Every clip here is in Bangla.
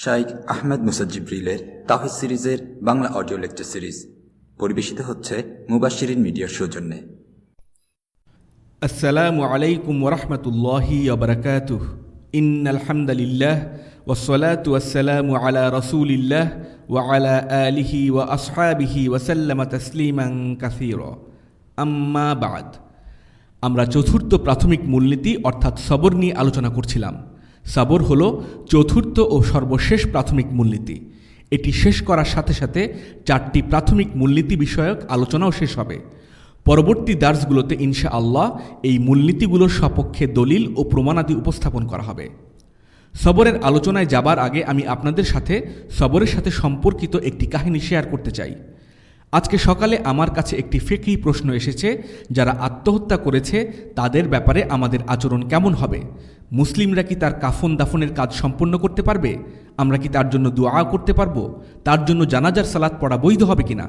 শাইখ আহমেদ মুসা জিবরিলের তাওহীদ সিরিজের বাংলা অডিও লেকচার সিরিজ পরিবেশিত হচ্ছে মুবাশশিরিন মিডিয়ার সৌজন্যে। আসসালামু আলাইকুম ওরহমতুল্লাহি ওবরাকাতুহ। ইন্নাল হামদালিল্লাহ ওয়াসসালাতু ওয়াসসালামু আলা রাসূলিল্লাহ ওয়া আলা আলিহি ওয়া আসহাবিহি ওয়া সাল্লামা তাসলিমান কাসীরা। আম্মা বা'দ। আমরা চতুর্থ প্রাথমিক মূলনীতি অর্থাৎ সবর নিয়ে আলোচনা করছিলাম। সবর হলো চতুর্থ ও সর্বশেষ প্রাথমিক মূলনীতি। এটি শেষ করার সাথে সাথে চারটি প্রাথমিক মূলনীতি বিষয়ক আলোচনাও শেষ হবে। পরবর্তী দার্সগুলোতে ইনশাআল্লাহ এই মূলনীতিগুলোর সপক্ষে দলিল ও প্রমাণাদি উপস্থাপন করা হবে। সবরের আলোচনায় যাবার আগে আমি আপনাদের সাথে সবরের সাথে সম্পর্কিত একটি কাহিনী শেয়ার করতে চাই। আজকে সকালে আমার কাছে একটি ফিকহি প্রশ্ন এসেছে, যারা আত্মহত্যা করেছে তাদের ব্যাপারে আমাদের আচরণ কেমন হবে? মুসলিমরা কি তার কাফন দাফনের কাজ সম্পন্ন করতে পারবে? আমরা কি তার জন্য দোয়া করতে পারবো? তার জন্য জানাজার সালাত পড়া বৈধ হবে কিনা?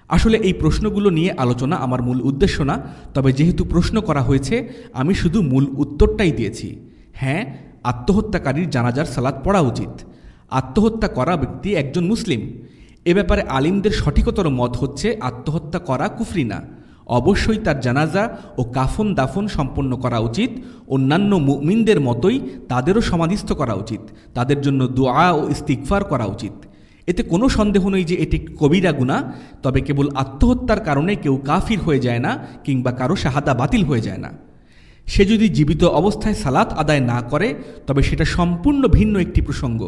আসলে এই প্রশ্নগুলো নিয়ে আলোচনা আমার মূল উদ্দেশ্য না, তবে যেহেতু প্রশ্ন করা হয়েছে আমি শুধু মূল উত্তরটাই দিয়েছি। হ্যাঁ, আত্মহত্যাকারীর জানাজার সালাত পড়া উচিত। আত্মহত্যা করা ব্যক্তি একজন মুসলিম। এ ব্যাপারে আলিমদের সঠিকতর মত হচ্ছে আত্মহত্যা করা কুফরি না। অবশ্যই তার জানাজা ও কাফন দাফন সম্পন্ন করা উচিত। অন্যান্য মুমিনদের মতোই তাদেরও সমাধিস্থ করা উচিত। তাদের জন্য দোয়া ও ইস্তিগফার করা উচিত। এতে কোনো সন্দেহ নেই যে এটি কবিরা গুনাহ, তবে কেবল আত্মহত্যার কারণে কেউ কাফির হয়ে যায় না কিংবা কারো শাহাদা বাতিল হয়ে যায় না। সে যদি জীবিত অবস্থায় সালাত আদায় না করে তবে সেটা সম্পূর্ণ ভিন্ন একটি প্রসঙ্গ।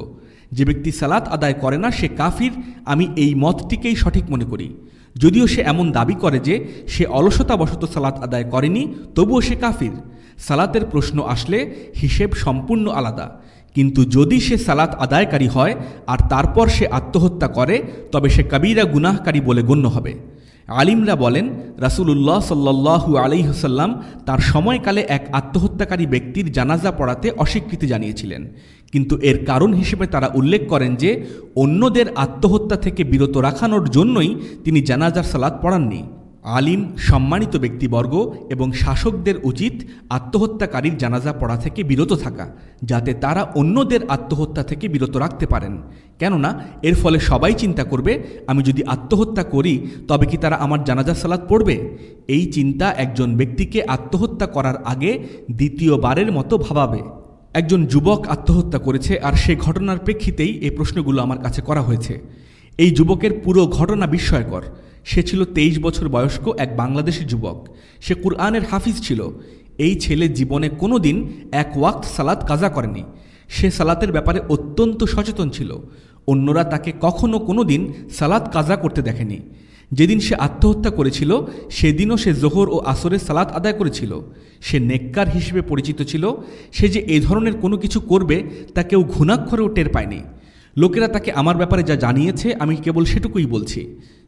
যে ব্যক্তি সালাত আদায় করে না সে কাফির, আমি এই মতটিকেই সঠিক মনে করি। যদিও সে এমন দাবি করে যে সে অলসতাবশত সালাত আদায় করেনি, তবুও সে কাফির। সালাতের প্রশ্ন আসলে হিসেব সম্পূর্ণ আলাদা। কিন্তু যদি সে সালাত আদায়কারী হয় আর তারপর সে আত্মহত্যা করে তবে সে কবিরা গুনাহকারী বলে গণ্য হবে। আলিমরা বলেন, রাসূলুল্লাহ সাল্লাল্লাহু আলাইহি ওয়াসাল্লাম তার সময়কালে এক আত্মহত্যাকারী ব্যক্তির জানাজা পড়াতে অস্বীকৃতি জানিয়েছিলেন, কিন্তু এর কারণ হিসেবে তারা উল্লেখ করেন যে অন্যদের আত্মহত্যা থেকে বিরত রাখানোর জন্যই তিনি জানাজার সালাত পড়াননি। আলিম, সম্মানিত ব্যক্তিবর্গ এবং শাসকদের উচিত আত্মহত্যাকারীর জানাজা পড়া থেকে বিরত থাকা, যাতে তারা অন্যদের আত্মহত্যা থেকে বিরত রাখতে পারেন। কেননা এর ফলে সবাই চিন্তা করবে, আমি যদি আত্মহত্যা করি তবে কি তারা আমার জানাজা সালাত পড়বে? এই চিন্তা একজন ব্যক্তিকে আত্মহত্যা করার আগে দ্বিতীয়বারের মতো ভাবাবে। একজন যুবক আত্মহত্যা করেছে আর সে ঘটনার প্রেক্ষিতেই এই প্রশ্নগুলো আমার কাছে করা হয়েছে। এই যুবকের পুরো ঘটনা বিস্ময়কর। সে ছিল 23 বছর বয়স্ক এক বাংলাদেশি যুবক। সে কুরআনের হাফিজ ছিল। এই ছেলে জীবনে কোনো দিন এক ওয়াক্ত সালাত কাজা করেনি। সে সালাতের ব্যাপারে অত্যন্ত সচেতন ছিল। অন্যরা তাকে কখনো কোনো দিন সালাত কাজা করতে দেখেনি। যেদিন সে আত্মহত্যা করেছিল সেদিনও সে জোহর ও আসরের সালাত আদায় করেছিল। সে নেককার হিসেবে পরিচিত ছিল। সে যে এই ধরনের কোনো কিছু করবে তা কেউ ঘুণাক্ষরেও টের পায়নি। লোকেরা তাকে আমার ব্যাপারে যা জানিয়েছে আমি কেবল সেটুকুই বলছি।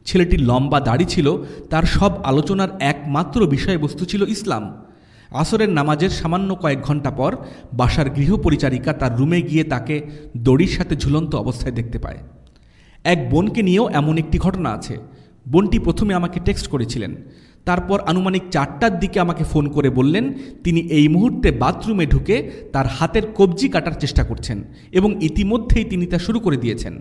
ছেলেটির লম্বা দাড়ি ছিল। তার সব আলোচনার একমাত্র বিষয়বস্তু ছিল ইসলাম। আসরের নামাজের সামান্য কয়েক ঘন্টা পর বাসার গৃহপরিচারিকা তার রুমে গিয়ে তাকে দড়ির সাথে ঝুলন্ত অবস্থায় দেখতে পায়। এক বোনকে নিয়েও এমন একটি ঘটনা আছে। বোনটি প্রথমে আমাকে টেক্সট করেছিলেন, তারপর আনুমানিক 4টার দিকে আমাকে ফোন করে বললেন তিনি এই মুহূর্তে বাথরুমে ঢুকে তার হাতের কবজি কাটার চেষ্টা করছেন এবং ইতিমধ্যেই তিনি তা শুরু করে দিয়েছেন।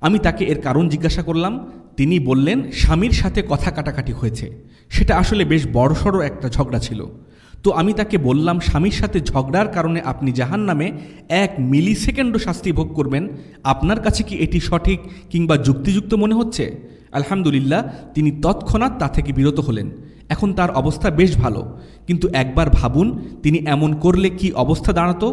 আমি তাকে এর কারণ জিজ্ঞাসা করলাম। তিনি বললেন স্বামীর সাথে কথা কাটাকাটি হয়েছে। সেটা আসলে বেশ বড়সড় একটা ঝগড়া ছিল। তো আমি তাকে বললাম, স্বামীর সাথে ঝগড়ার কারণে আপনি জাহান্নামে 1 মিলিসেকেন্ডও শাস্তি ভোগ করবেন, আপনার কাছে কি এটি সঠিক কিংবা যুক্তিযুক্ত মনে হচ্ছে? আলহামদুলিল্লাহ, তিনি তৎক্ষণাৎ তা থেকে বিরত হলেন। এখন তার অবস্থা বেশ ভালো। কিন্তু একবার ভাবুন, তিনি এমন করলে কি অবস্থা দাঁড়াতো?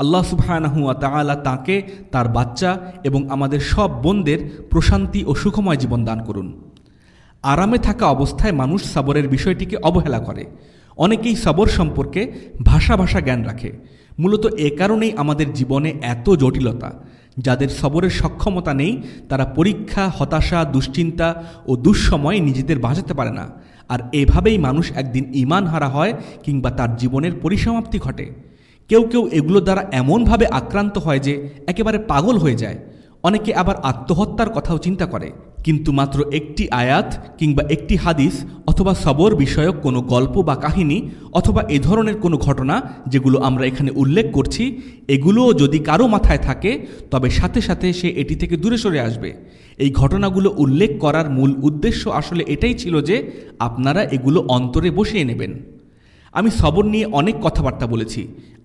আল্লাহ সুবহানাহু ওয়া তাআলা তাঁকে, তার বাচ্চা এবং আমাদের সব বোনদের প্রশান্তি ও সুখময় জীবন দান করুন। আরামে থাকা অবস্থায় মানুষ সবরের বিষয়টিকে অবহেলা করে। অনেকেই সবর সম্পর্কে ভাষা জ্ঞান রাখে। মূলত এ কারণেই আমাদের জীবনে এত জটিলতা। যাদের সবরের সক্ষমতা নেই তারা পরীক্ষা, হতাশা, দুশ্চিন্তা ও দুঃসময়ে নিজেদের বাঁচাতে পারে না। আর এভাবেই মানুষ একদিন ঈমান হারা হয় কিংবা তার জীবনের পরিসমাপ্তি ঘটে। কেউ কেউ এগুলো দ্বারা এমনভাবে আক্রান্ত হয় যে একেবারে পাগল হয়ে যায়। অনেকে আবার আত্মহত্যার কথাও চিন্তা করে, কিন্তু মাত্র একটি আয়াত কিংবা একটি হাদিস অথবা সবর বিষয়ক কোনো গল্প বা কাহিনী অথবা এ ধরনের কোনো ঘটনা যেগুলো আমরা এখানে উল্লেখ করছি, এগুলোও যদি কারো মাথায় থাকে তবে সাথে সাথে সে এটি থেকে দূরে সরে আসবে। এই ঘটনাগুলো উল্লেখ করার মূল উদ্দেশ্য আসলে এটাই ছিল যে আপনারা এগুলো অন্তরে বসিয়ে নেবেন। আমি সবর নিয়ে অনেক কথাবার্তা বলেছি।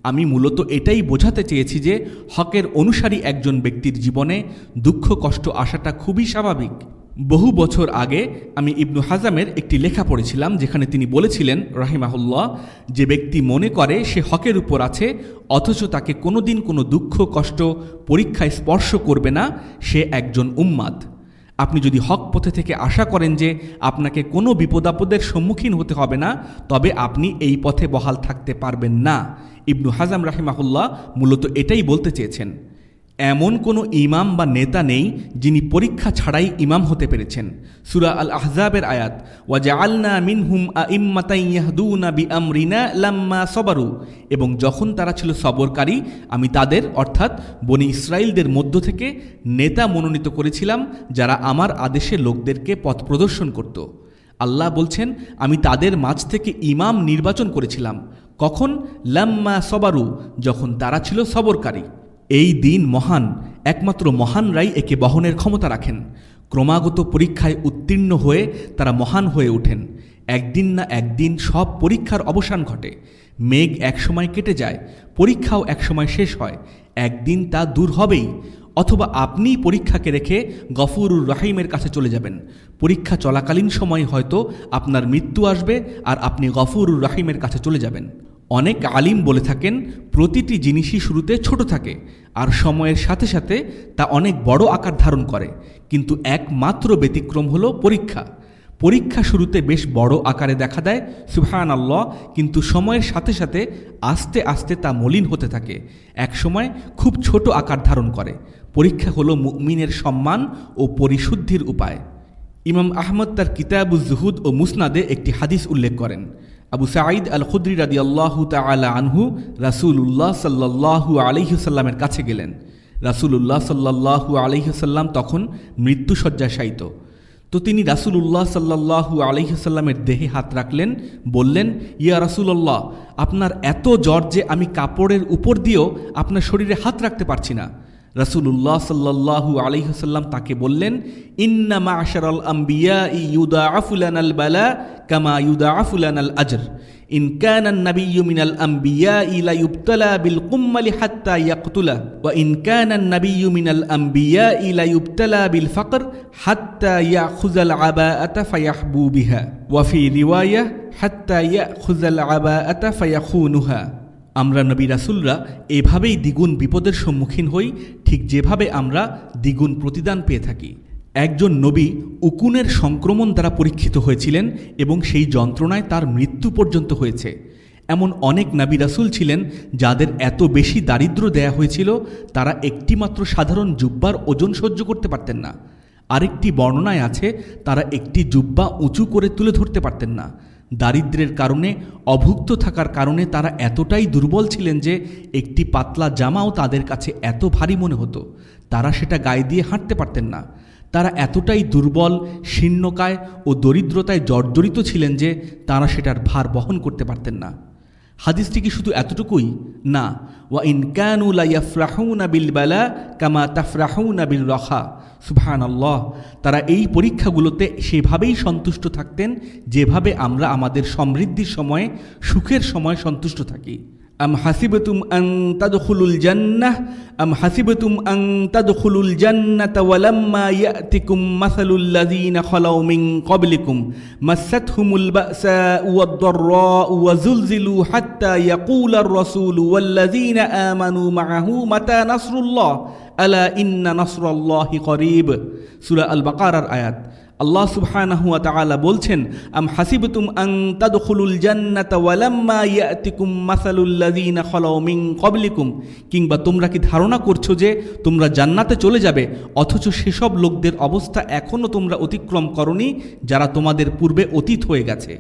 আমি মূলত এটাই বোঝাতে চেয়েছি যে হকের অনুসারী একজন ব্যক্তির জীবনে দুঃখ কষ্ট আসাটা খুবই স্বাভাবিক। বহু বছর আগে আমি ইবনু হাজামের একটি লেখা পড়েছিলাম, যেখানে তিনি বলেছিলেন রাহিমাহুল্লাহ, যে ব্যক্তি মনে করে সে হকের উপর আছে অথচ তাকে কোনোদিন কোনো দুঃখ কষ্ট পরীক্ষায় স্পর্শ করবে না, সে একজন উম্মাদ। আপনি যদি হক পথে থেকে আশা করেন যে আপনাকে কোনো বিপদাপদের সম্মুখীন হতে হবে না, তবে আপনি এই পথে বহাল থাকতে পারবেন না। ইবনু হাজাম রাহিমাহুল্লাহ মূলত এটাই বলতে চেয়েছেন। এমন কোনো ইমাম বা নেতা নেই যিনি পরীক্ষা ছাড়াই ইমাম হতে পেরেছেন। সূরা আল আহজাবের আয়াত, ওয়াজআলনা মিনহুম আইম্মাতান ইয়াহদুনা বিআমরিনা লাম্মা সবারু, এবং যখন তারা ছিল সবরকারী আমি তাদের অর্থাৎ বনি ইসরাইলদের মধ্য থেকে নেতা মনোনীত করেছিলাম যারা আমার আদেশে লোকদেরকে পথ প্রদর্শন করত। আল্লাহ বলছেন, আমি তাদের মাঝ থেকে ইমাম নির্বাচন করেছিলাম। কখন? লাম্মা সবারু, যখন তারা ছিল সবরকারী। এই দিন মহান, একমাত্র মহানরাই একে বহনের ক্ষমতা রাখেন। ক্রমাগত পরীক্ষায় উত্তীর্ণ হয়ে তারা মহান হয়ে ওঠেন। একদিন না একদিন সব পরীক্ষার অবসান ঘটে। মেঘ একসময় কেটে যায়, পরীক্ষাও একসময় শেষ হয়, একদিন তা দূর হবেই। অথবা আপনি পরীক্ষাকে রেখে গফুরুর রহিমের কাছে চলে যাবেন। পরীক্ষা চলাকালীন সময় হয়তো আপনার মৃত্যু আসবে আর আপনি গফুরুর রহিমের কাছে চলে যাবেন। অনেক আলিম বলে থাকেন, প্রতিটি জিনিসই শুরুতে ছোট থাকে আর সময়ের সাথে সাথে তা অনেক বড় আকার ধারণ করে, কিন্তু একমাত্র ব্যতিক্রম হলো পরীক্ষা। পরীক্ষা শুরুতে বেশ বড় আকারে দেখা দেয়, সুবহানাল্লাহ, কিন্তু সময়ের সাথে সাথে আস্তে আস্তে তা মলিন হতে থাকে, একসময় খুব ছোট আকার ধারণ করে। পরীক্ষা হলো মুমিনের সম্মান ও পরিশুদ্ধির উপায়। ইমাম আহমদ তার কিতাবুজ জুহুদ ও মুসনাদে একটি হাদিস উল্লেখ করেন। আবু সাঈদ আল খুদরি রাদিয়াল্লাহু তাআলা আনহু রাসূলুল্লাহ সাল্লাল্লাহু আলাইহি সাল্লামের কাছে গেলেন। রাসূলুল্লাহ সাল্লাল্লাহু আলাইহি সাল্লাম তখন মৃত্যুশয্যায় শায়িত। তো তিনি রাসূলুল্লাহ সাল্লাল্লাহু আলাইহি সাল্লামের দেহে হাত রাখলেন, বললেন, ইয়া রাসূলুল্লাহ, আপনার এত জ্বর যে আমি কাপড়ের উপর দিয়েও আপনার শরীরে হাত রাখতে পারছি না। রাসূলুল্লাহ সাল্লাল্লাহু আলাইহি সাল্লাম তাকে বললেন, ইন্না মা'শারাল আমবিয়াই ইউদাআফু লানাল বালা কামা ইউদাআফু লানাল আজর। ইন কানা আন-নাবিয়্যু মিনাল আমবিয়াই লা ইউবতালা বিল কুম্মালি হাত্তা ইয়াকতুলা ওয়া ইন কানা আন-নাবিয়্যু মিনাল আমবিয়াই লা ইউবতালা বিল ফাকর হাত্তা ইয়াখুযাল আবাআতা ফায়াহবু বিহা ওয়া ফি রিওয়ায়াহ হাত্তা ইয়াখুযাল আবাআতা ফায়াখুনুহা। আমরা নবী রাসূলরা এভাবেই দ্বিগুণ বিপদের সম্মুখীন হই, ঠিক যেভাবে আমরা দ্বিগুণ প্রতিদান পেয়ে থাকি। একজন নবী উকুনের সংক্রমণ দ্বারা পরীক্ষিত হয়েছিলেন এবং সেই যন্ত্রণায় তার মৃত্যু পর্যন্ত হয়েছে। এমন অনেক নবী রাসূল ছিলেন যাদের এত বেশি দারিদ্র্য দেয়া হয়েছিল তারা একটিমাত্র সাধারণ জুব্বার ওজন সহ্য করতে পারতেন না। আরেকটি বর্ণনায় আছে তারা একটি জুব্বা উঁচু করে তুলে ধরতে পারতেন না। দারিদ্র্যের কারণে, অভুক্ত থাকার কারণে তারা এতটাই দুর্বল ছিলেন যে একটি পাতলা জামাও তাদের কাছে এত ভারী মনে হতো, তারা সেটা গায়ে দিয়ে হাঁটতে পারতেন না। তারা এতটাই দুর্বল, শীর্ণকায় ও দরিদ্রতায় জর্জরিত ছিলেন যে তারা সেটার ভার বহন করতে পারতেন না। হাদিসটি কি শুধু এতটুকুই? না, ওয়া ইন কানু লা ইয়াফরাহুনা বিল বালা কামা তাফরাহুনা বিল রাখা। সুবহানাল্লাহ, তারা এই পরীক্ষাগুলোতে সেভাবেই সন্তুষ্ট থাকতেন যেভাবে আমরা আমাদের সমৃদ্ধির সময়ে, সুখের সময় সন্তুষ্ট থাকি। আম হাসিবতুম আন তাদখুলুল জান্নাহ আম হাসিবতুম আন তাদখুলুল জান্নাতা ওয়ালাম্মা ইয়াতিকুম মাসালুল লাযিনা খালাউ মিন ক্বাবলিকুম মাসাতহুমুল বাসাউ ওয়াদ-দাররাউ ওয়া যুলজিলু হাত্তা ইয়াকুলার রাসূলু ওয়াল লাযিনা আমানু মাআহু মাতা নাসরুল্লাহ আলা ইন্না নাসরাল্লাহি করিব। সূরা আল বাকারার আয়াত। আল্লাহ সুবহানাহু ওয়া তাআলা বলছেন, আম হাসিবতুম আন তাদখুলুল জান্নাতা ওয়ালাম্মা ইয়াতিকুম মাসালুল লাযিনা খালাউ মিন ক্বাবলিকুম, কিংবা তোমরা কি ধারণা করছো যে তোমরা জান্নাতে চলে যাবে অথচ সেসব লোকদের অবস্থা এখনও তোমরা অতিক্রম করনি যারা তোমাদের পূর্বে অতীত হয়ে গেছে।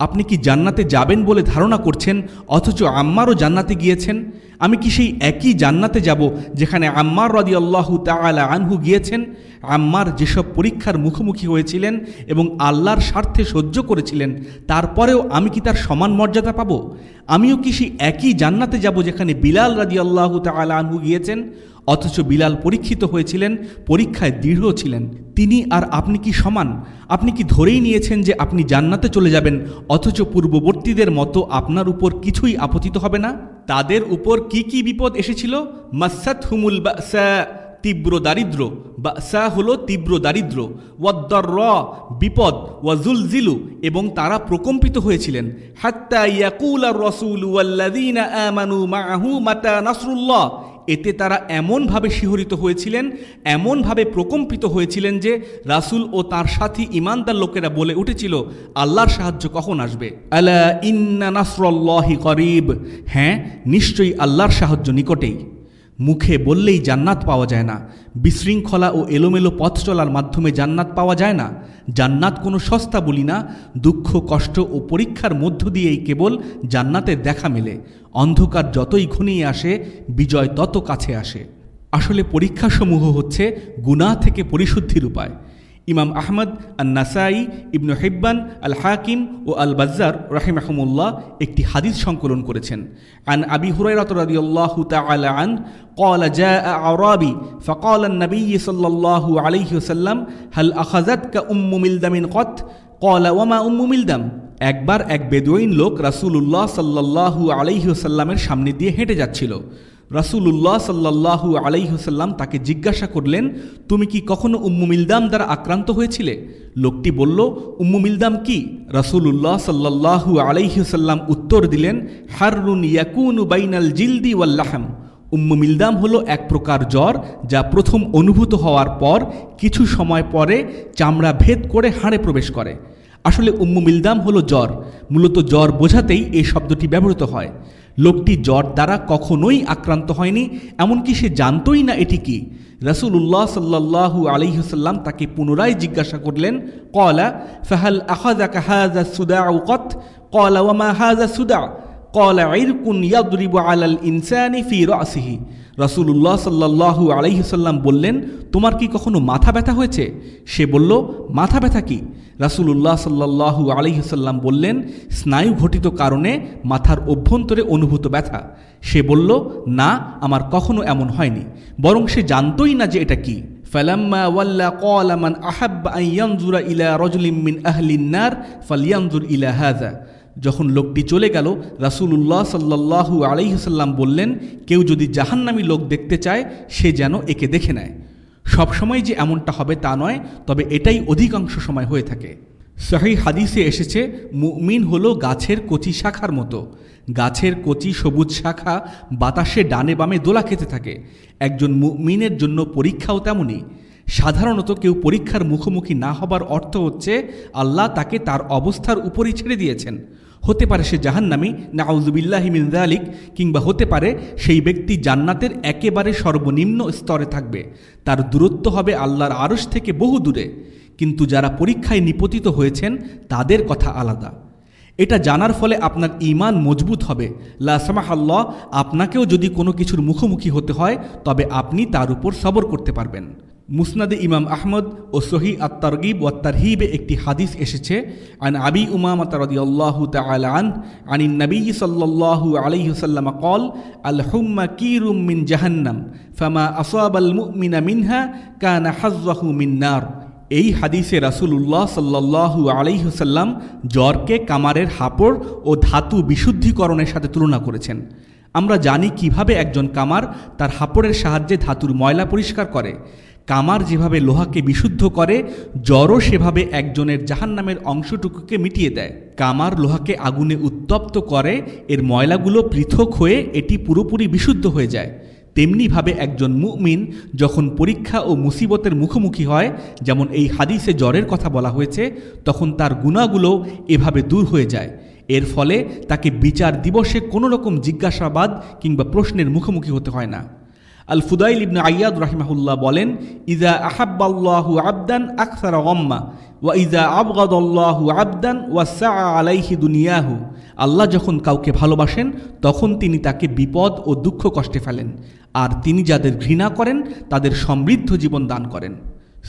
আপনি কি জান্নাতে যাবেন বলে ধারণা করছেন অথচ আম্মারও জান্নাতে গিয়েছেন? আমি কি সেই একই জান্নাতে যাব যেখানে আম্মার রাদিয়াল্লাহু তাআলা আনহু গিয়েছেন? আম্মার যেসব পরীক্ষার মুখোমুখি হয়েছিলেন এবং আল্লাহর স্বার্থে সহ্য করেছিলেন, তারপরেও আমি কি তার সমান মর্যাদা পাব? আমিও কি সেই একই জান্নাতে যাব যেখানে বিলাল রাদিয়াল্লাহু তাআলা আনহু গিয়েছেন? অথচ বিলাল পরীক্ষিত হয়েছিলেন, পরীক্ষায় দৃঢ় ছিলেন। তিনি আর আপনি কি সমান? আপনি কি ধরেই নিয়েছেন যে আপনি জান্নাতে চলে যাবেন, অথচ পূর্ববর্তীদের মতো আপনার উপর কিছুই আপতিত হবে না? তাদের উপর কি কি বিপদ এসেছিল? মাসাতহুমুল বাসা, তীব্র দারিদ্র, বাসা হলো তীব্র দারিদ্র, ওয়াদ-দারর বিপদ, ওয়াজুলজিলু এবং তারা প্রকম্পিত হয়েছিলেন, হাত্তা ইয়াকুলার রাসূলু ওয়াল্লাযীনা আমানু মাআহু মাতা নাসরুল্লাহ। এতে তারা এমনভাবে শিহরিত হয়েছিলেন, এমনভাবে প্রকম্পিত হয়েছিলেন যে রাসূল ও তার সাথী ঈমানদার লোকেরা বলে উঠেছিল, আল্লাহর সাহায্য কখন আসবে? আলা ইন্না নাসরাল্লাহি করিব, হ্যাঁ নিশ্চয়ই আল্লাহর সাহায্য নিকটেই। মুখে বললেই জান্নাত পাওয়া যায় না, বিশৃঙ্খলা ও এলোমেলো পথ চলার মাধ্যমে জান্নাত পাওয়া যায় না। জান্নাত কোনো সস্তা বলি না, দুঃখ কষ্ট ও পরীক্ষার মধ্য দিয়েই কেবল জান্নাতের দেখা মেলে। অন্ধকার যতই ঘনিয়ে আসে, বিজয় তত কাছে আসে। আসলে পরীক্ষাসমূহ হচ্ছে গুনাহ থেকে পরিশুদ্ধির উপায়। ইমাম আহমদ, আন-নাসাই, ইবনু হিব্বান, আল হাকিম ও আল বাজ্জার রাহিমাহুমুল্লাহ একটি হাদিস সংকলন করেছেন। আন আবি হুরায়রা রাদিয়াল্লাহু তাআলা আন قال جاء أعرابي فقال النبي صلى الله عليه وسلم هل أخذتك أم ملدم قط قال وما أم ملدم। একবার এক বেদুইন লোক রাসূলুল্লাহ সাল্লাল্লাহু আলাইহি ওয়াসাল্লামের সামনে দিয়ে হেঁটে যাচ্ছিল। রাসূলুল্লাহ সাল্লাল্লাহু আলাইহি ওয়াসাল্লাম তাকে জিজ্ঞাসা করলেন, তুমি কি কখনো উম্মু মিলদাম দ্বারা আক্রান্ত হয়েছিলে? লোকটি বলল, উম্মু মিলদাম কি? রাসূলুল্লাহ সাল্লাল্লাহু আলাইহি ওয়াসাল্লাম উত্তর দিলেন, হাররুন ইয়াকুনু বাইনাল জিলদি ওয়াল লাহম। উম্মু মিলদাম হলো এক প্রকার জ্বর যা প্রথম অনুভূত হওয়ার পর কিছু সময় পরে চামড়া ভেদ করে হাড়ে প্রবেশ করে। আসলে উম্মু মিলদাম হলো জ্বর, মূলত জ্বর বোঝাতেই এই শব্দটি ব্যবহৃত হয়। লোকটি জ্বর দ্বারা কখনোই আক্রান্ত হয়নি, এমনকি সে জানতই না এটি কি। রাসূলুল্লাহ সাল্লাল্লাহু আলাইহি ওয়াসাল্লাম তাকে পুনরায় জিজ্ঞাসা করলেন, ক্বালা ফাহাল আখাযাকা হাযা সুদাউ কত ক্বালা ওয়া মা হাযা সুদা ক্বালা ইরকুন ইয়াদরিবু আলাল ইনসানি ফি রাসিহি। রাসূলুল্লাহ সাল্লাল্লাহু আলাইহি ওয়াসাল্লাম বললেন, তোমার কি কখনো মাথা ব্যথা হয়েছে? সে বলল, মাথা ব্যথা কি? রাসূলুল্লাহ সাল্লাল্লাহু আলাইহি ওয়াসাল্লাম বললেন, স্নায়ু ঘটিত কারণে মাথার অভ্যন্তরে অনুভূত ব্যথা। সে বলল, না, আমার কখনো এমন হয়নি, বরং সে জানতই না যে এটা কি। ফালাম্মা ওয়াল্লা ক্বালা মান আহাব্বা আন ইয়ানজুরা ইলা রাজুলিন মিন আহলিন নার ফালইয়ানজুর ইলা হাযা। যখন লোকটি চলে গেল, রাসূলুল্লাহ সাল্লাল্লাহু আলাইহি ওয়াসাল্লাম বললেন, কেউ যদি জাহান্নামী লোক দেখতে চায় সে যেন একে দেখে নেয়। সবসময় যে এমনটা হবে তা নয়, তবে এটাই অধিকাংশ সময় হয়ে থাকে। সহিহ হাদিসে এসেছে, মুমিন হলো গাছের কচি শাখার মতো। গাছের কচি সবুজ শাখা বাতাসে ডানে বামে দোলা খেতে থাকে। একজন মুমিনের জন্য পরীক্ষাও তেমনই। সাধারণত কেউ পরীক্ষার মুখোমুখি না হবার অর্থ হচ্ছে আল্লাহ তাকে তার অবস্থার উপরই ছেড়ে দিয়েছেন। হতে পারে সে জাহান্নামী, নাউযুবিল্লাহি মিন যালিক, কিংবা হতে পারে সেই ব্যক্তি জান্নাতের একেবারে সর্বনিম্ন স্তরে থাকবে, তার দূরত্ব হবে আল্লাহর আরশ থেকে বহু দূরে। কিন্তু যারা পরীক্ষায় নিপতিত হয়েছেন তাদের কথা আলাদা। এটা জানার ফলে আপনার ঈমান মজবুত হবে। লা সামাহাল্লাহ, আপনাকেও যদি কোনো কিছুর মুখোমুখি হতে হয় তবে আপনি তার উপর সবর করতে পারবেন। মুসনাদে ইমাম আহমদ ও সহিহ আত-তারগিব ওয়াত তারহিবে একটি হাদিস এসেছে, আন আবি উমামা রাদিয়াল্লাহু তাআলা আনিন নবী সাল্লাল্লাহু আলাইহি ওয়াসাল্লাম قال আল হুম্মা কিরুম মিন জাহান্নাম ফামা আসাবাল মুমিনা মিনহা কানা হাযযুহু মিন নার। এই হাদিসে রাসূলুল্লাহ সাল্লাল্লাহু আলাইহি ওয়াসাল্লাম জ্বরকে কামারের হাপড় ও ধাতু বিশুদ্ধিকরণের সাথে তুলনা করেছেন। আমরা জানি কিভাবে একজন কামার তার হাপড়ের সাহায্যে ধাতুর ময়লা পরিষ্কার করে। কামার যেভাবে লোহাকে বিশুদ্ধ করে, জ্বরও সেভাবে একজনের জাহান্নামের অংশটুকুকে মিটিয়ে দেয়। কামার লোহাকে আগুনে উত্তপ্ত করে, এর ময়লাগুলো পৃথক হয়ে এটি পুরোপুরি বিশুদ্ধ হয়ে যায়। তেমনিভাবে একজন মুমিন যখন পরীক্ষা ও মুসিবতের মুখোমুখি হয়, যেমন এই হাদিসে জ্বরের কথা বলা হয়েছে, তখন তার গুনাহগুলো এভাবে দূর হয়ে যায়। এর ফলে তাকে বিচার দিবসে কোনো রকম জিজ্ঞাসাবাদ কিংবা প্রশ্নের মুখোমুখি হতে হয় না। আল ফুদাইল ইবনে আইয়াদ রাহিমাহুল্লাহ বলেন, ইযা আহাব্বাল্লাহু আবদান আকসারা গাম্মা ওয়া ইযা আবগাদাল্লাহু আবদান ওয়াসআ আলাইহি দুনিয়াহু। আল্লাহ যখন কাউকে ভালোবাসেন তখন তিনি তাকে বিপদ ও দুঃখ কষ্টে ফেলেন, আর তিনি যাদের ঘৃণা করেন তাদের সমৃদ্ধ জীবন দান করেন।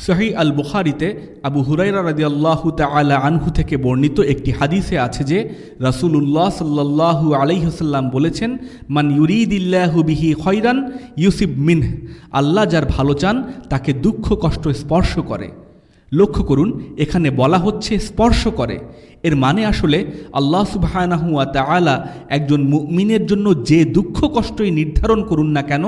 সহিহ আল বুখারীতে আবু হুরায়রা রাদিয়াল্লাহু তাআলা আনহু থেকে বর্ণিত একটি হাদিসে আছে যে রাসূলুল্লাহ সাল্লাল্লাহু আলাইহি ওয়াসাল্লাম বলেছেন, মান ইউরিদিল্লাহু বিহি খায়রান ইউসিব মিনহ, আল্লাহ যার ভালো চান তাকে দুঃখ কষ্ট স্পর্শ করে। লক্ষ্য করুন, এখানে বলা হচ্ছে স্পর্শ করে। এর মানে আসলে আল্লাহ সুবহানাহু ওয়া তাআলা একজন মুমিনের জন্য যে দুঃখ কষ্টই নির্ধারণ করুন না কেন,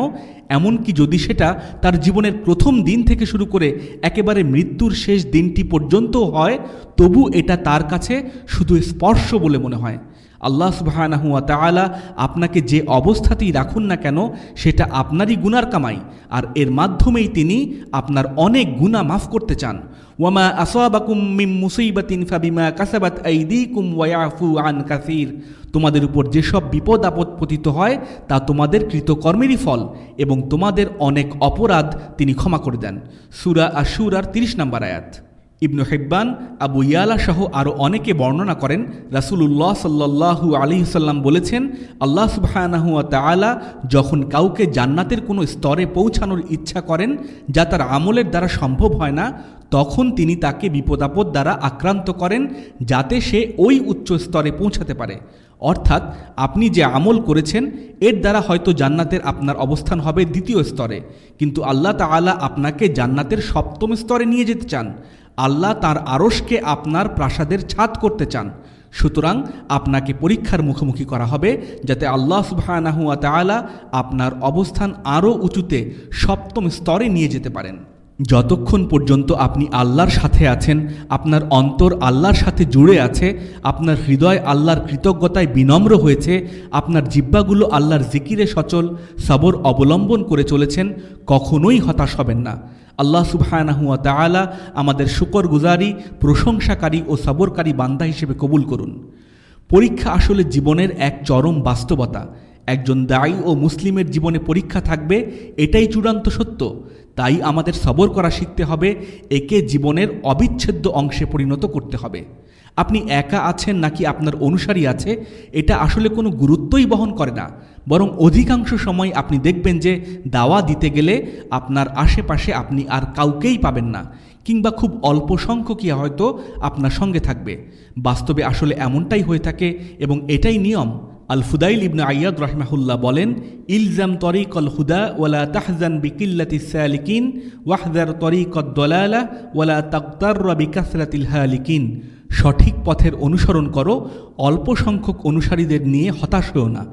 এমনকি যদি সেটা তার জীবনের প্রথম দিন থেকে শুরু করে একেবারে মৃত্যুর শেষ দিনটি পর্যন্ত হয়, তবু এটা তার কাছে শুধু স্পর্শ বলে মনে হয়। আল্লাহ সুবহানাহু ওয়া তাআলা আপনাকে যে অবস্থাতেই রাখুন না কেন সেটা আপনারই গুনার কামাই, আর এর মাধ্যমেই তিনি আপনার অনেক গুনাহ মাফ করতে চান। ওয়ামা আসাবাকুম মিন মুসিবাতিন ফাবিমা কাসাবাত আইদিকুম ওয়া ইয়াফু আন কাসীর, তোমাদের উপর যেসব বিপদ আপদ পতিত হয় তা তোমাদের কৃতকর্মেরই ফল, এবং তোমাদের অনেক অপরাধ তিনি ক্ষমা করে দেন। সূরা আশ-শূরার 30 নম্বর আয়াত। ইবনু হিব্বান, আবু ইয়ালা সহ আরও অনেকে বর্ণনা করেন রাসূলুল্লাহ সাল্লাল্লাহু আলাইহি ওয়াসাল্লাম বলেছেন, আল্লাহ সুবহানাহু ওয়া তাআলা যখন কাউকে জান্নাতের কোনো স্তরে পৌঁছানোর ইচ্ছা করেন যা তার আমলের দ্বারা সম্ভব হয় না, তখন তিনি তাকে বিপদাপদ দ্বারা আক্রান্ত করেন যাতে সে ওই উচ্চ স্তরে পৌঁছাতে পারে। অর্থাৎ আপনি যে আমল করেছেন এর দ্বারা হয়তো জান্নাতের আপনার অবস্থান হবে দ্বিতীয় স্তরে, কিন্তু আল্লাহ তাআলা আপনাকে জান্নাতের 7ম স্তরে নিয়ে যেতে চান। আল্লাহ তার আরশকে আপনার প্রাসাদের ছাদ করতে চান। সুতরাং আপনাকে পরীক্ষার মুখোমুখি করা হবে যাতে আল্লাহ সুবহানাহু ওয়া তাআলা আপনার অবস্থান আরও উঁচুতে 7ম স্তরে নিয়ে যেতে পারেন। যতক্ষণ পর্যন্ত আপনি আল্লাহর সাথে আছেন, আপনার অন্তর আল্লাহর সাথে জুড়ে আছে, আপনার হৃদয় আল্লাহর কৃতজ্ঞতায় বিনম্র হয়েছে, আপনার জিহ্বাগুলো আল্লাহর জিকিরে সচল, সবর অবলম্বন করে চলেছেন, কখনোই হতাশ হবেন না। আল্লাহ সুবহানাহু ওয়া তাআলা আমাদের শুকরগুজারি, প্রশংসাকারী ও সবরকারী বান্দা হিসেবে কবুল করুন। পরীক্ষা আসলে জীবনের এক চরম বাস্তবতা। একজন দায়ী ও মুসলিমের জীবনে পরীক্ষা থাকবে, এটাই চূড়ান্ত সত্য। তাই আমাদের সবর করা শিখতে হবে, একে জীবনের অবিচ্ছেদ্য অংশে পরিণত করতে হবে। আপনি একা আছেন নাকি আপনার অনুসারী আছে, এটা আসলে কোনো গুরুত্বই বহন করে না, বরং অধিকাংশ সময় আপনি দেখবেন যে দাওয়া দিতে গেলে আপনার আশেপাশে আপনি আর কাউকেই পাবেন না, কিংবা খুব অল্প সংখ্যকই হয়তো আপনার সঙ্গে থাকবে। বাস্তবে আসলে এমনটাই হয়ে থাকে এবং এটাই নিয়ম। আল ফুদাইল ইবনে আইয়াদ রাহিমাহুল্লাহ বলেন, ইলজাম তরিকল হুদা ওয়ালা তাহজান বিকিল্লাতিস সালিকিন ওয়াহযার তরিকদ দলালা ওয়ালা তাগতাররা বিকাসরাতিল হালিকিন। সঠিক পথের অনুসরণ করো, অল্প সংখ্যক অনুসারীদের নিয়ে হতাশ হও না।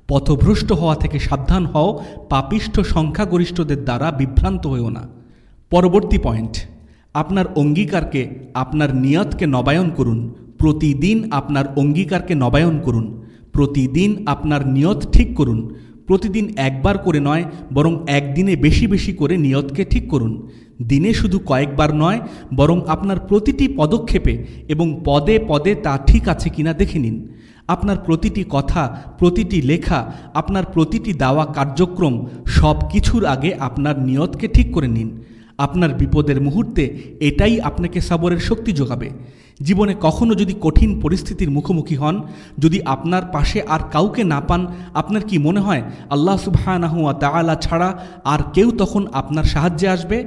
পথভ্রষ্ট হওয়া থেকে সাবধান হও, পাপিষ্ঠ সংখ্যাগরিষ্ঠদের দ্বারা বিভ্রান্ত হও না। পরবর্তী পয়েন্ট, আপনার অঙ্গীকারকে, আপনার নিয়তকে নবায়ন করুন। প্রতিদিন আপনার অঙ্গীকারকে নবায়ন করুন। প্রতিদিন আপনার নিয়ত ঠিক করুন। প্রতিদিন একবার করে নয়, বরং একদিনে বেশি বেশি করে নিয়তকে ঠিক করুন। দিনে শুধু কয়েকবার নয়, বরং আপনার প্রতিটি পদক্ষেপে এবং পদে পদে তা ঠিক আছে কিনা দেখে নিন। আপনার প্রতিটি কথা, প্রতিটি লেখা, আপনার প্রতিটি দেওয়া কার্যক্রম, সব কিছুর আগে আপনার নিয়তকে ঠিক করে নিন। আপনার বিপদের মুহূর্তে এটাই আপনাকে সবরের শক্তি যোগাবে। জীবনে কখনো যদি কঠিন পরিস্থিতির মুখোমুখি হন, যদি আপনার পাশে আর কাউকে না পান, আপনার কি মনে হয় আল্লাহ সুবহানাহু ওয়া তাআলা ছাড়া আর কেউ তখন আপনার সাহায্যে আসবে?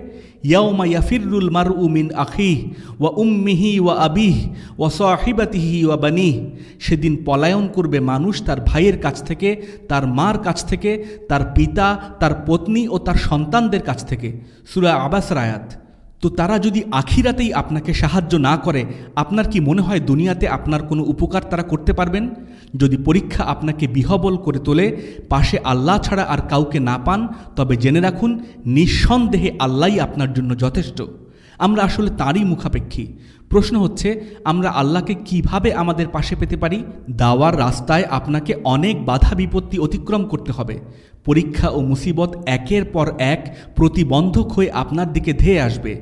ইয়াউমা ইয়াফিরুল মারউ মিন আখিহি ওয়া উম্মিহি ওয়া আবিহি ওয়া সাহিবাতিহি ওয়া বানিহি। সেদিন পলায়ন করবে মানুষ তার ভাইয়ের কাছ থেকে, তার মার কাছ থেকে, তার পিতা, তার পত্নী ও তার সন্তানদের কাছ থেকে। সূরা আবাসের আয়াত। তো তারা যদি আখিরাতেই আপনাকে সাহায্য না করে, আপনার কি মনে হয় দুনিয়াতে আপনার কোনো উপকার তারা করতে পারবেন? যদি পরীক্ষা আপনাকে বিহ্বল করে তোলে, পাশে আল্লাহ ছাড়া আর কাউকে না পান, তবে জেনে রাখুন নিঃসন্দেহে আল্লাহই আপনার জন্য যথেষ্ট। আমরা আসলে তাঁরই মুখাপেক্ষী। প্রশ্ন হচ্ছে, আমরা আল্লাহকে কিভাবে আমাদের পাশে পেতে পারি? দাওয়ার রাস্তায় আপনাকে অনেক বাধা বিপত্তি অতিক্রম করতে হবে। পরীক্ষা ও মুসিবত একের পর এক প্রতিবন্ধক হয়ে আপনার দিকে ধেয়ে আসবে।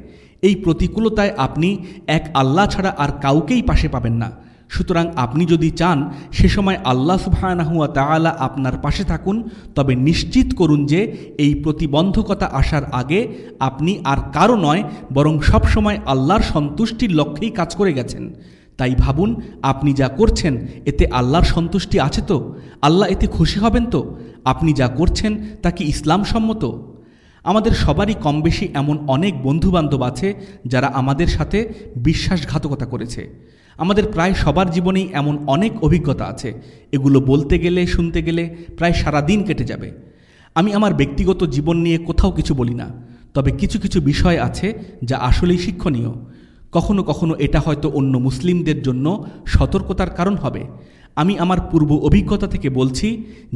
এই প্রতিকূলতায় আপনি এক আল্লাহ ছাড়া আর কাউকেই পাশে পাবেন না। সুতরাং আপনি যদি চান সে সময় আল্লাহ সুবহানাহু ওয়া তাআলা আপনার পাশে থাকুন, তবে নিশ্চিত করুন যে এই প্রতিবন্ধকতা আসার আগে আপনি আর কারো নয়, বরং সবসময় আল্লাহর সন্তুষ্টির লক্ষ্যেই কাজ করে গেছেন। তাই ভাবুন, আপনি যা করছেন এতে আল্লাহর সন্তুষ্টি আছে তো? আল্লাহ এতে খুশি হবেন তো? আপনি যা করছেন তা কি ইসলাম সম্মত? আমাদের সবারই কমবেশি এমন অনেক বন্ধুবান্ধব আছে যারা আমাদের সাথে বিশ্বাসঘাতকতা করেছে। আমাদের প্রায় সবার জীবনেই এমন অনেক অভিজ্ঞতা আছে, এগুলো বলতে গেলে শুনতে গেলে প্রায় সারা দিন কেটে যাবে। আমি আমার ব্যক্তিগত জীবন নিয়ে কোথাও কিছু বলি না, তবে কিছু কিছু বিষয় আছে যা আসলেই শিক্ষণীয়। কখনো কখনো এটা হয়তো অন্য মুসলিমদের জন্য সতর্কতার কারণ হবে। আমি আমার পূর্ব অভিজ্ঞতা থেকে বলছি,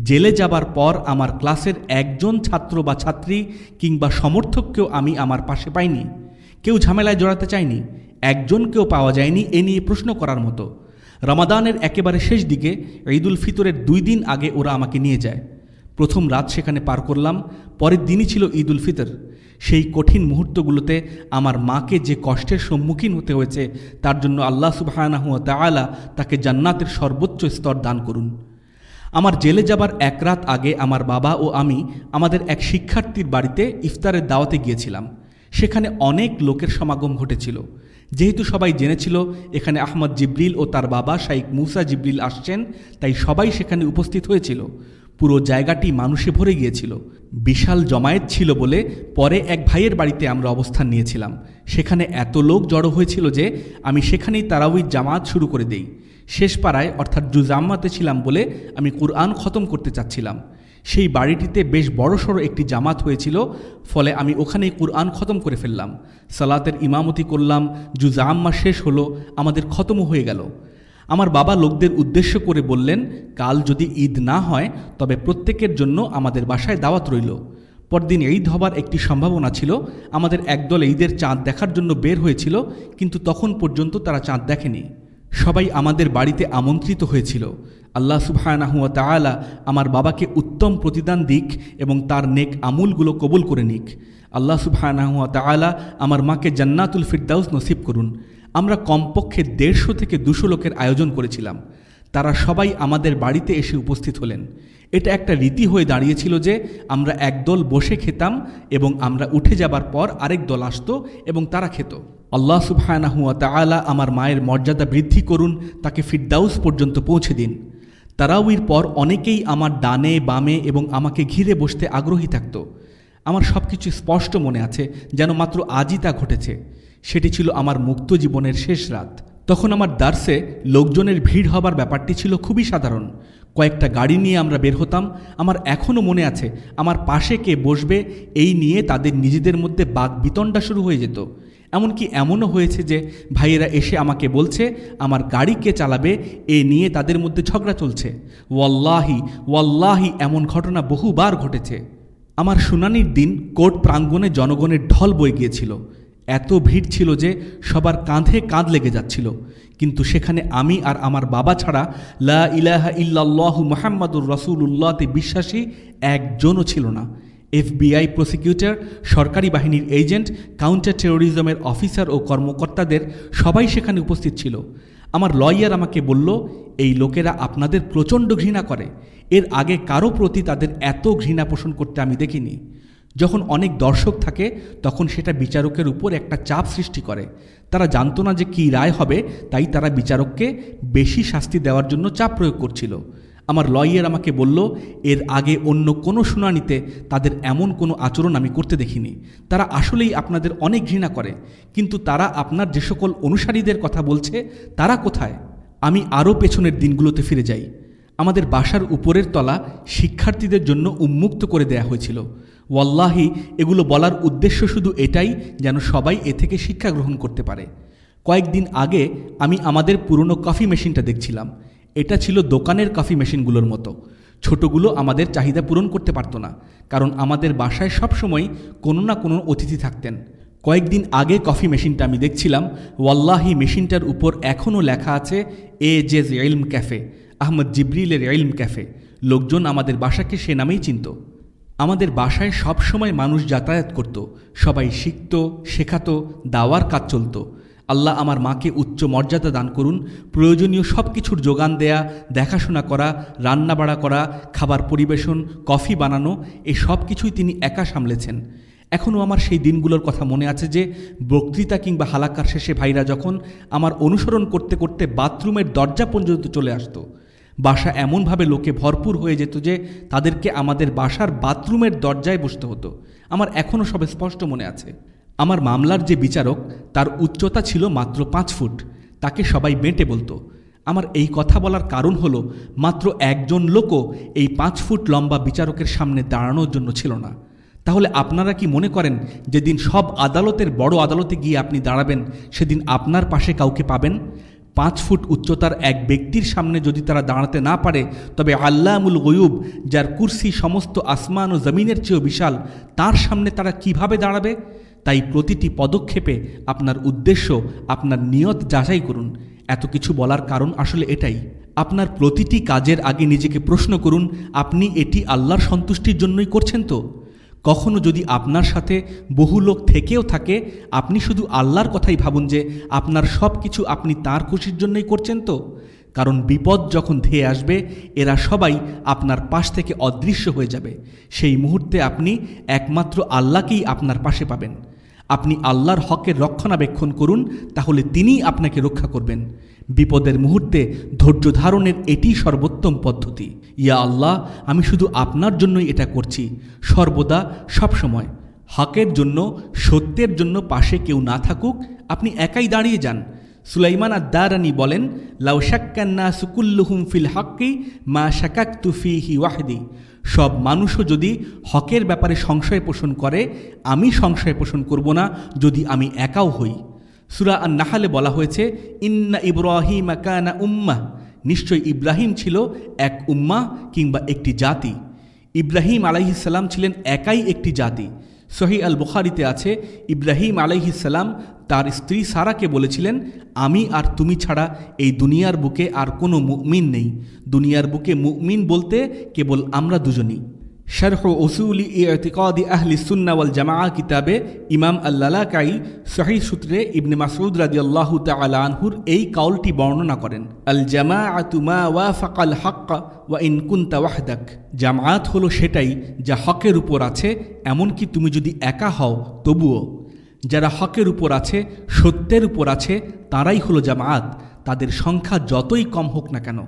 জেলে যাবার পর আমার ক্লাসের একজন ছাত্র বা ছাত্রী কিংবা সমর্থককেও আমি আমার পাশে পাইনি। কেউ ঝামেলায় জড়াতে চায়নি, একজনকেও পাওয়া যায়নি এ নিয়ে প্রশ্ন করার মতো। রমাদানের একেবারে শেষ দিকে, ঈদুল ফিতরের 2 দিন আগে ওরা আমাকে নিয়ে যায়। প্রথম রাত সেখানে পার করলাম, পরের দিনই ছিল ঈদুল ফিতর। সেই কঠিন মুহূর্তগুলোতে আমার মাকে যে কষ্টের সম্মুখীন হতে হয়েছে তার জন্য আল্লাহ সুবহানাহু ওয়া তাআলা তাকে জান্নাতের সর্বোচ্চ স্তর দান করুন। আমার জেলে যাবার 1 রাত আগে আমার বাবা ও আমি আমাদের এক শিক্ষার্থীর বাড়িতে ইফতারের দাওয়াতে গিয়েছিলাম। সেখানে অনেক লোকের সমাগম ঘটেছিল। যেহেতু সবাই জেনেছিল এখানে আহমদ জিবরিল ও তার বাবা শাইখ মুসা জিবরিল আসছেন, তাই সবাই সেখানে উপস্থিত হয়েছিল। পুরো জায়গাটি মানুষে ভরে গিয়েছিল। বিশাল জমায়েত ছিল বলে পরে এক ভাইয়ের বাড়িতে আমরা অবস্থান নিয়েছিলাম। সেখানে এত লোক জড়ো হয়েছিল যে আমি সেখানেই তারাউই জামাত শুরু করে দেই। শেষ পাড়ায় অর্থাৎ জুজাম্মাতে ছিলাম বলে আমি কুরআন খতম করতে চাচ্ছিলাম। সেই বাড়িটিতে বেশ বড়সড় একটি জামাত হয়েছিল, ফলে আমি ওখানেই কুরআন খতম করে ফেললাম। সালাতের ইমামতি করলাম, জুজাম্মা শেষ হলো, আমাদের খতমও হয়ে গেল। আমার বাবা লোকদের উদ্দেশ্য করে বললেন, কাল যদি ঈদ না হয় তবে প্রত্যেকের জন্য আমাদের বাসায় দাওয়াত রইল। পরদিন ঈদ হবার একটি সম্ভাবনা ছিল। আমাদের একদল ঈদের চাঁদ দেখার জন্য বের হয়েছিল, কিন্তু তখন পর্যন্ত তারা চাঁদ দেখেনি। সবাই আমাদের বাড়িতে আমন্ত্রিত হয়েছিল। আল্লাহ সুবহানাহু ওয়া তাআলা আমার বাবাকে উত্তম প্রতিদান দিক এবং তার নেক আমলগুলো কবুল করে নিক। আল্লাহ সুবহানাহু ওয়া তাআলা আমার মাকে জান্নাতুল ফিরদাউস নসিব করুন। আমরা কমপক্ষে 150 থেকে 200 লোকের আয়োজন করেছিলাম। তারা সবাই আমাদের বাড়িতে এসে উপস্থিত হলেন। এটা একটা রীতি হয়ে দাঁড়িয়েছিল যে আমরা একদল বসে খেতাম এবং আমরা উঠে যাবার পর আরেক দল আসত এবং তারা খেত। আল্লাহ সুবহানাহু ওয়া তাআলা আমার মায়ের মর্যাদা বৃদ্ধি করুন, তাকে ফিরদাউস পর্যন্ত পৌঁছে দিন। তারাউইর পর অনেকেই আমার ডানে বামে এবং আমাকে ঘিরে বসতে আগ্রহী থাকত। আমার সব কিছু স্পষ্ট মনে আছে, যেন মাত্র আজই তা ঘটেছে। সেটি ছিল আমার মুক্ত জীবনের শেষ রাত। তখন আমার দার্সে লোকজনের ভিড় হবার ব্যাপারটি ছিল খুবই সাধারণ। কয়েকটা গাড়ি নিয়ে আমরা বের হতাম। আমার এখনও মনে আছে আমার পাশে কে বসবে এই নিয়ে তাদের নিজেদের মধ্যে বাকবিতণ্ডা শুরু হয়ে যেত। এমনকি এমনও হয়েছে যে ভাইয়েরা এসে আমাকে বলছে আমার গাড়ি কে চালাবে এ নিয়ে তাদের মধ্যে ঝগড়া চলছে। ওয়াল্লাহি ওয়াল্লাহি এমন ঘটনা বহুবার ঘটেছে। আমার শুনানির দিন কোর্ট প্রাঙ্গণে জনগণের ঢল বয়ে গিয়েছিল। এত ভিড় ছিল যে সবার কাঁধে কাঁধ লেগে যাচ্ছিল, কিন্তু সেখানে আমি আর আমার বাবা ছাড়া লা ইলাহা ইল্লাল্লাহু মুহাম্মাদুর রাসূলুল্লাহতে বিশ্বাসী একজনও ছিল না। FBI প্রসিকিউটর, সরকারি বাহিনীর এজেন্ট, কাউন্টার টেরোরিজমের অফিসার ও কর্মকর্তাদের সবাই সেখানে উপস্থিত ছিল। আমার লয়ার আমাকে বলল, এই লোকেরা আপনাদের প্রচণ্ড ঘৃণা করে। এর আগে কারো প্রতি তাদের এত ঘৃণা পোষণ করতে আমি দেখিনি। যখন অনেক দর্শক থাকে তখন সেটা বিচারকের উপর একটা চাপ সৃষ্টি করে। তারা জানতো না যে কী রায় হবে, তাই তারা বিচারককে বেশি শাস্তি দেওয়ার জন্য চাপ প্রয়োগ করছিল। আমার লয়ার আমাকে বলল, এর আগে অন্য কোনো শুনানিতে তাদের এমন কোনো আচরণ আমি করতে দেখিনি। তারা আসলেই আপনাদের অনেক ঘৃণা করে, কিন্তু তারা আপনার যে সকল অনুসারীদের কথা বলছে তারা কোথায়? আমি আরও পেছনের দিনগুলোতে ফিরে যাই। আমাদের বাসার উপরের তলা শিক্ষার্থীদের জন্য উন্মুক্ত করে দেয়া হয়েছিল। ওয়াল্লাহি এগুলো বলার উদ্দেশ্য শুধু এটাই যেন সবাই এ থেকে শিক্ষা গ্রহণ করতে পারে। কয়েকদিন আগে আমি আমাদের পুরনো কফি মেশিনটা দেখছিলাম। এটা ছিল দোকানের কফি মেশিনগুলোর মতো। ছোটগুলো আমাদের চাহিদা পূরণ করতে পারতো না, কারণ আমাদের বাসায় সবসময় কোনো না কোনো অতিথি থাকতেন। কয়েকদিন আগে কফি মেশিনটা আমি দেখছিলাম। ওয়াল্লাহি মেশিনটার উপর এখনও লেখা আছে এজেজ ইলম ক্যাফে, আহমদ জিবরিলের ইলম ক্যাফে। লোকজন আমাদের বাসাকে সে নামেই চিনত। আমাদের বাসায় সব সময় মানুষ যাতায়াত করত, সবাই শিখত, শেখাতো, দাওয়ার কাজ চলত। আল্লাহ আমার মাকে উচ্চ মর্যাদা দান করুন। প্রয়োজনীয় সব কিছুর যোগান দেয়া, দেখাশোনা করা, রান্নাবাড়া করা, খাবার পরিবেশন, কফি বানানো, এই সব কিছুই তিনি একা সামলেছেন। এখনও আমার সেই দিনগুলোর কথা মনে আছে যে বক্তৃতা কিংবা হালাকার শেষে ভাইরা যখন আমার অনুসরণ করতে করতে বাথরুমের দরজা পর্যন্ত চলে আসতো, বাসা এমনভাবে লোকে ভরপুর হয়ে যেত যে তাদেরকে আমাদের বাসার বাথরুমের দরজায় বসতে হতো। আমার এখনও সব স্পষ্ট মনে আছে। আমার মামলার যে বিচারক, তার উচ্চতা ছিল মাত্র 5 ফুট। তাকে সবাই বেঁটে বলতো। আমার এই কথা বলার কারণ হলো মাত্র একজন লোকও এই 5 ফুট লম্বা বিচারকের সামনে দাঁড়ানোর জন্য ছিল না। তাহলে আপনারা কি মনে করেন যেদিন সব আদালতের বড় আদালতে গিয়ে আপনি দাঁড়াবেন সেদিন আপনার পাশে কাউকে পাবেন? 5 ফুট উচ্চতার এক ব্যক্তির সামনে যদি তারা দাঁড়াতে না পারে, তবে আল্লামুল গয়ুব, যার কুরসি সমস্ত আসমান ও জমিনের চেয়েও বিশাল, তার সামনে তারা কিভাবে দাঁড়াবে? তাই প্রতিটি পদক্ষেপে আপনার উদ্দেশ্য, আপনার নিয়ত যাচাই করুন। এত কিছু বলার কারণ আসলে এটাই। আপনার প্রতিটি কাজের আগে নিজেকে প্রশ্ন করুন, আপনি এটি আল্লাহর সন্তুষ্টির জন্যই করছেন তো? কখনো যদি আপনার সাথে বহু লোক থেকেও থাকে, আপনি শুধু আল্লাহর কথাই ভাবুন যে আপনার সব কিছু আপনি তাঁর খুশির জন্যই করছেন তো? কারণ বিপদ যখন ধেয়ে আসবে, এরা সবাই আপনার পাশ থেকে অদৃশ্য হয়ে যাবে। সেই মুহূর্তে আপনি একমাত্র আল্লাহকেই আপনার পাশে পাবেন। আপনি আল্লাহর হকের রক্ষণাবেক্ষণ করুন, তাহলে তিনিই আপনাকে রক্ষা করবেন। বিপদের মুহূর্তে ধৈর্য ধারণের এটি সর্বোত্তম পদ্ধতি। ইয়া আল্লাহ, আমি শুধু আপনার জন্যই এটা করছি, সর্বদা সবসময়। হকের জন্য, সত্যের জন্য পাশে কেউ না থাকুক, আপনি একাই দাঁড়িয়ে যান। সুলাইমান আদ-দারানি বলেন, লাউ শাক্কান নাসু কুল্লুহুম ফিল হাক্কি মা শাকাকতু ফীহি ওয়াহদি। সব মানুষও যদি হকের ব্যাপারে সংশয় পোষণ করে, আমি সংশয় পোষণ করব না যদি আমি একাও হই। সূরা আন-নাহলে বলা হয়েছে, ইন্না ইব্রাহিম কানা উম্মাহ, নিশ্চয় ইব্রাহিম ছিল এক উম্মাহ কিংবা একটি জাতি। ইব্রাহিম আলাইহিস সালাম ছিলেন একাই একটি জাতি। সহিহ আল বুখারীতে আছে, ইব্রাহিম আলাইহিস সালাম তার স্ত্রী সারাকে বলেছিলেন, আমি আর তুমি ছাড়া এই দুনিয়ার বুকে আর কোনো মুমিন নেই। দুনিয়ার বুকে মুমিন বলতে কেবল আমরা দুজনই। শারহ উসুলি ইতিকাদি আহলি সুন্নাহ ওয়াল জামাআহ কিতাবে ইমাম আল-লালাকাই সহিহ সূত্রে ইবনে মাসউদ রাদিয়াল্লাহু তাআলা আনহুর এই কাউলটি বর্ণনা করেন, আল জামাআতু মা ওয়াফাকাল হক ওয়া ইন কুনতা ওয়াহদাক। জামাআত হলো সেটাই যা হকের উপর আছে, এমনকি তুমি যদি একা হও তবুও। যারা হকের উপর আছে, সত্যের উপর আছে, তারাই হলো জামাআত। তাদের সংখ্যা যতই কম হোক না কেন।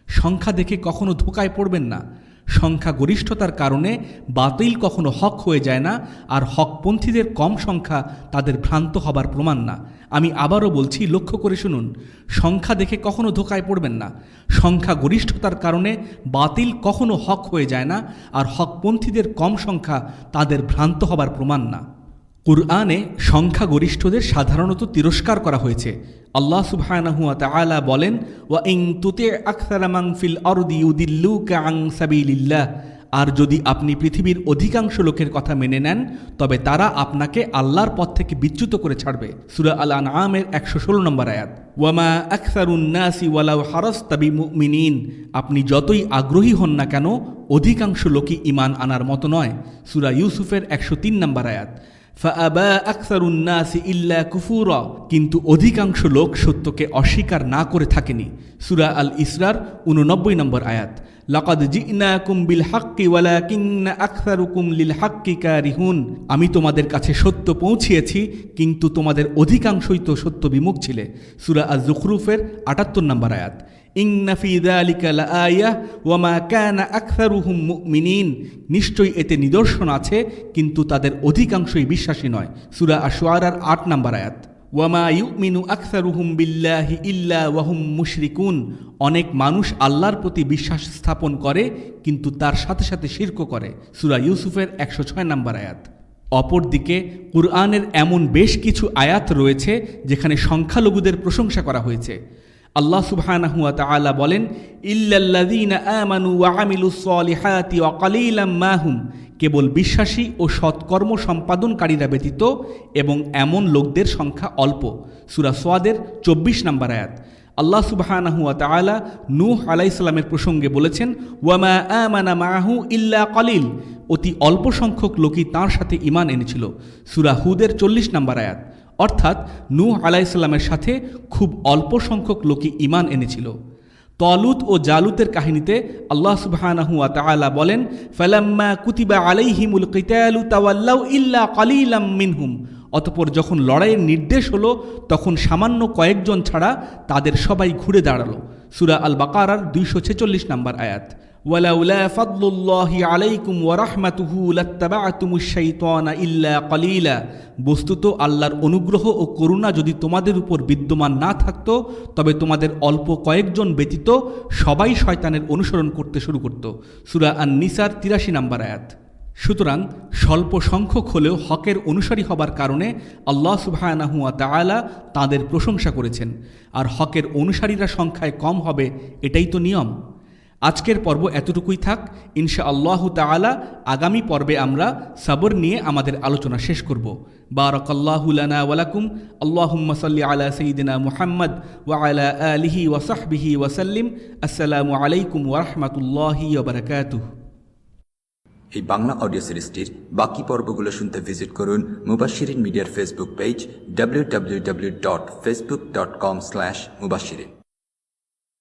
সংখ্যা দেখে কখনো ধোঁকায় পড়বেন না। সংখ্যাগরিষ্ঠতার কারণে বাতিল কখনো হক হয়ে যায় না, আর হকপন্থীদের কম সংখ্যা তাদের ভ্রান্ত হবার প্রমাণ না। আমি আবারও বলছি, লক্ষ্য করে শুনুন, সংখ্যা দেখে কখনো ধোঁকায় পড়বেন না। সংখ্যাগরিষ্ঠতার কারণে বাতিল কখনো হক হয়ে যায় না, আর হকপন্থীদের কম সংখ্যা তাদের ভ্রান্ত হবার প্রমাণ না। কুরআনে সংখ্যাগরিষ্ঠদের সাধারণত তিরস্কার করা হয়েছে। আল্লাহ সুবহানাহু ওয়া তাআলা বলেন, ওয়া ইন তুতি আকসারা মান ফিল আরদি ইউদিল্লুকা আন সাবিলিল্লাহ। আর যদি আপনি পৃথিবীর অধিকাংশ লোকের কথা মেনে নেন, তবে তারা আপনাকে আল্লাহর পথ থেকে বিচ্যুত করে ছাড়বে। সূরা আল আনআমের 116 নম্বর আয়াত। ওয়ামা আকসারুন নাসি ওয়ালাউ হারাসতা বিমুমিনিন। আপনি যতই আগ্রহী হন না কেন, অধিকাংশ লোকই ঈমান আনার মতো নয়। সূরা ইউসুফের 103 নম্বর আয়াত। ফাআবা আকসারুন নাসি ইল্লা কুফুরা। কিন্তু অধিকাংশ লোক সত্যকে অস্বীকার না করে থাকেনি। সূরা আল ইসরার 89 নম্বর আয়াত। লাকাদ জি'নাকুম বিল হাক্কি ওয়ালাকিন্না আকসারুকুম লিল হাক্কি কারিহুন। আমি তোমাদের কাছে সত্য পৌঁছিয়েছি, কিন্তু তোমাদের অধিকাংশই তো সত্য বিমুখ ছিলে। সূরা আজ-জুখরুফের 78 নম্বর আয়াত। ইন্না ফি যালিকা লাআয়াহ ওয়া মা কানা আকসারুহুম মুমিনিন। নিশ্চয়ই এতে নিদর্শন আছে, কিন্তু তাদের অধিকাংশই বিশ্বাসী নয়। সূরা আশ-শুআরার 8 নম্বর আয়াত। ওয়া মা ইউমিনু আকসারুহুম বিল্লাহি ইল্লা ওয়া হুম মুশরিকুন। অনেক মানুষ আল্লাহর প্রতি বিশ্বাস স্থাপন করে, কিন্তু তার সাথে সাথে শিরকও করে। সূরা ইউসুফের 106 নম্বর আয়াত। অপরদিকে কুরআনের এমন বেশ কিছু আয়াত রয়েছে যেখানে সংখ্যালঘুদের প্রশংসা করা হয়েছে। আল্লাহ সুবহানাহু ওয়া তাআলা বলেন, ইল্লাল্লাযীনা আমানু ওয়া আমিলুস সলিহাতি ওয়া কালীলাম মা হুম। কেবল বিশ্বাসী ও সৎকর্ম সম্পাদনকারীরা ব্যতীত, এবং এমন লোকদের সংখ্যা অল্প। সূরা সোয়াদের 24 নম্বর আয়াত। আল্লাহ সুবহানাহু ওয়া তাআলা নূহ আলাইহিস সালামের প্রসঙ্গে বলেছেন, ওয়া মা আমানা মাআহু ইল্লা কালিল। অতি অল্প সংখ্যক লোকই তাঁর সাথে ঈমান এনেছিল। সূরা হুদের 40 নম্বর আয়াত। অর্থাৎ নূহ আলাইহিস সালামের সাথে খুব অল্প সংখ্যক লোকই ঈমান এনেছিল। তলুত ও জালুতের কাহিনীতে আল্লাহ সুবহানাহু ওয়া তাআলা বলেন, ফালাম্মা কুতিবা আলাইহিমুল কিতালু তাওয়াল্লাউ ইল্লা কালিলাম মিনহুম। অতঃপর যখন লড়াইয়ের নির্দেশ হলো তখন সামান্য কয়েকজন ছাড়া তাদের সবাই ঘুরে দাঁড়ালো। সূরা আল বাকারার 246 নম্বর আয়াত। ওয়ালাউলা ফাদলুল্লাহি আলাইকুম ওয়া রাহমাতুহু লাত্তাবা'তুমুশ শাইতানা ইল্লা কালিলা। বস্তুত আল্লাহর অনুগ্রহ ও করুণা যদি তোমাদের উপর বিদ্যমান না থাকতো তবে তোমাদের অল্প কয়েকজন ব্যতীত সবাই শয়তানের অনুসরণ করতে শুরু করত। সূরা আন-নিসার 83 নম্বর আয়াত। সুতরাং স্বল্প সংখ্যক হলেও হকের অনুসারী হবার কারণে আল্লাহ সুবহানাহু ওয়া তাআলা তাঁদের প্রশংসা করেছেন, আর হকের অনুসারীরা সংখ্যায় কম হবে এটাই তো নিয়ম। আজকের পর্ব এতটুকুই থাক। ইনশাআল্লাহু তাআলা আগামী পর্বে আমরা সবর নিয়ে আমাদের আলোচনা শেষ করব। বারাকাল্লাহু লানা ওয়া লাকুম। আল্লাহুম্মা সাল্লি আলা সাইয়্যিদিনা মুহাম্মদ ওয়া আলা আলিহি ওয়া সাহবিহি ওয়া সাল্লিম। আসসালামু আলাইকুম ওয়া রাহমাতুল্লাহি ওয়া বারাকাতুহু। এই বাংলা অডিও সিরিজটির বাকি পর্বগুলো শুনতে ভিজিট করুন মুবাশশিরিন মিডিয়ার ফেসবুক পেজ www.facebook.com/mubashirin।